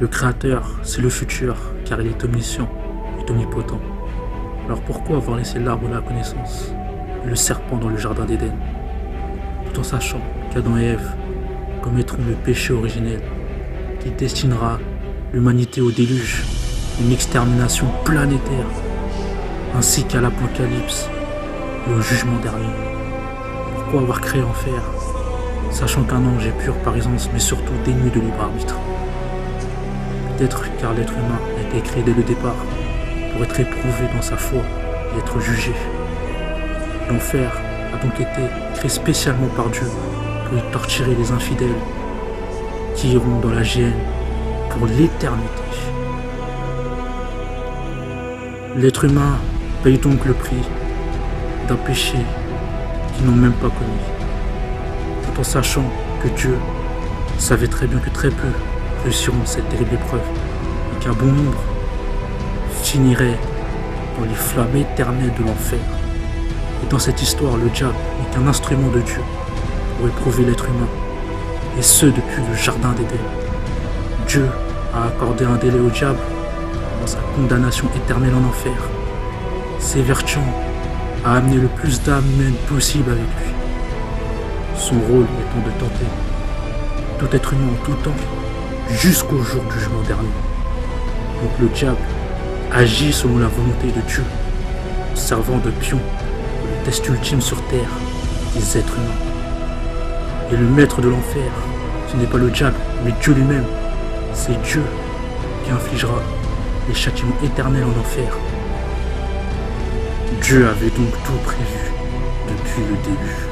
Le Créateur, c'est le futur, car il est omniscient et omnipotent. Alors pourquoi avoir laissé l'arbre de la connaissance et le serpent dans le jardin d'Éden, tout en sachant qu'Adam et Ève commettront le péché originel qui destinera l'humanité au déluge, une extermination planétaire, ainsi qu'à l'apocalypse et au jugement dernier. Pourquoi avoir créé l'enfer, sachant qu'un ange est pur par essence, mais surtout dénué de libre arbitre? Peut-être car l'être humain a été créé dès le départ pour être éprouvé dans sa foi et être jugé. L'enfer a donc été créé spécialement par Dieu pour y torturer les infidèles qui iront dans la géhenne pour l'éternité. L'être humain paye donc le prix d'un péché qu'ils n'ont même pas connu, tout en sachant que Dieu savait très bien que très peu réussiront cette terrible épreuve et qu'un bon nombre finirait dans les flammes éternelles de l'enfer. Et dans cette histoire, le diable n'est qu'un instrument de Dieu pour éprouver l'être humain, et ce depuis le jardin d'Éden. Dieu a accordé un délai au diable dans sa condamnation éternelle en enfer, s'évertuant à amener le plus d'âmes humaines possible avec lui. Son rôle étant de tenter tout être humain en tout temps jusqu'au jour du jugement dernier. Donc le diable agit selon la volonté de Dieu, en servant de pion pour le test ultime sur terre des êtres humains. Et le maître de l'enfer, ce n'est pas le diable, mais Dieu lui-même. C'est Dieu qui infligera les châtiments éternels en enfer. Dieu avait donc tout prévu depuis le début.